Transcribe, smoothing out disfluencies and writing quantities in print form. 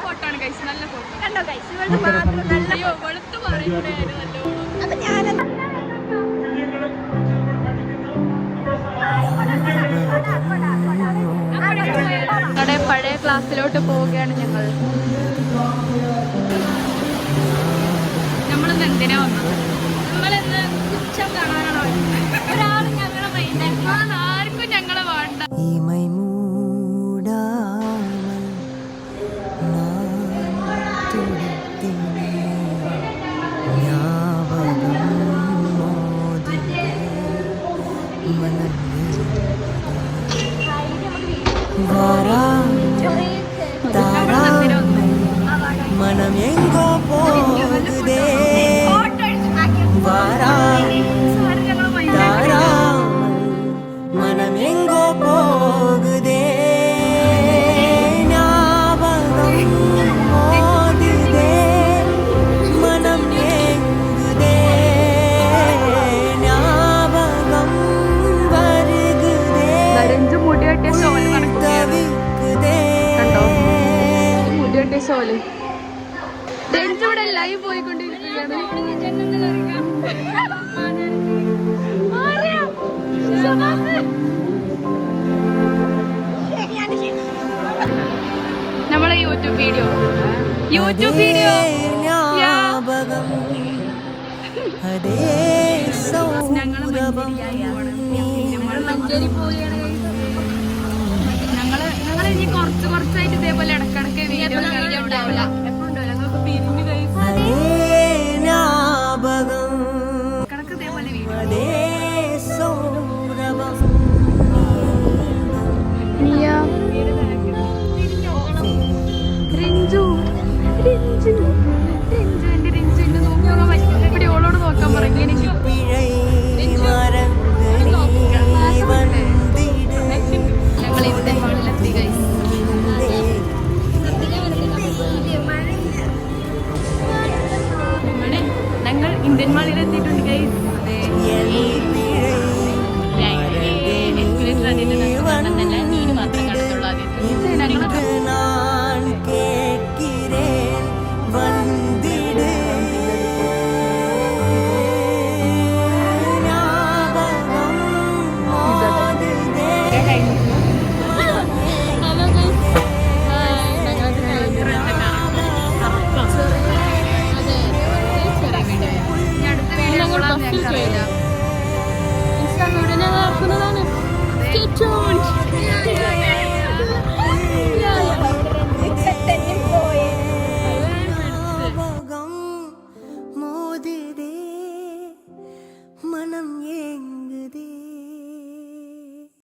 ഫോട്ടോയാണ് ഗൈസ്, നല്ല ഫോട്ടോ കണ്ടോ ഗൈസ്? ഇവളുടെ മാത്രം നല്ല വെളുത്ത് പറയുന്നുണ്ടായിരുന്നു. അപ്പൊ ഞാനെന്താ ഞങ്ങളുടെ പഴയ ക്ലാസ്സിലോട്ട് പോവുകയാണ് ഞങ്ങൾ. നമ്മളിന്ന് എന്തിനാ വന്നത്? നമ്മളിന്ന് ഉച്ചം കാണാനാണോ? ഒരാളും ഞങ്ങളെ മൈൻഡാക്കാൻ ആർക്കും ഞങ്ങളെ വേണ്ട. மனம் எங்கோ போகுதே மனம் எங்கோ போகுதே ஞாபகம் போகுதே மனம் எங்குதே ஞாபகம் வருகுதே தவிக்குதே സോല് ഇവിടെ ലൈവ് പോയിക്കൊണ്ടിരിക്കുകയാണ്. നമ്മളെ യൂട്യൂബ് വീഡിയോ ഞങ്ങൾ മഞ്ചേരി പോവുകയാണ്. ഞങ്ങൾ ഇനി കുറച്ചായിട്ട് ഇതേപോലെ ഇടക്കിടക്ക് വീഡിയോ ഉണ്ടാവില്ല, എപ്പോഴും ഉണ്ടാവില്ല. ഞങ്ങൾക്ക് പിരിഞ്ഞ് ഇടക്കിടക്ക് ഇതേപോലെ വീഡിയോ. ഇവിടെ ഓളോട് നോക്കാൻ പറഞ്ഞു. ഞങ്ങൾ ഇവിടെ മണ്ണിലെത്തി ഗൈസ്. ഞങ്ങൾ ഇന്ത്യൻ മാളിലെത്തിയിട്ടുണ്ട് ഗൈസ്. എക്സ്പീരിയൻസ് കണ്ടിട്ടുണ്ടെന്നല്ല, നീന് മാത്രം കണ്ടിട്ടുള്ളൂ ആദ്യം. Stay tuned.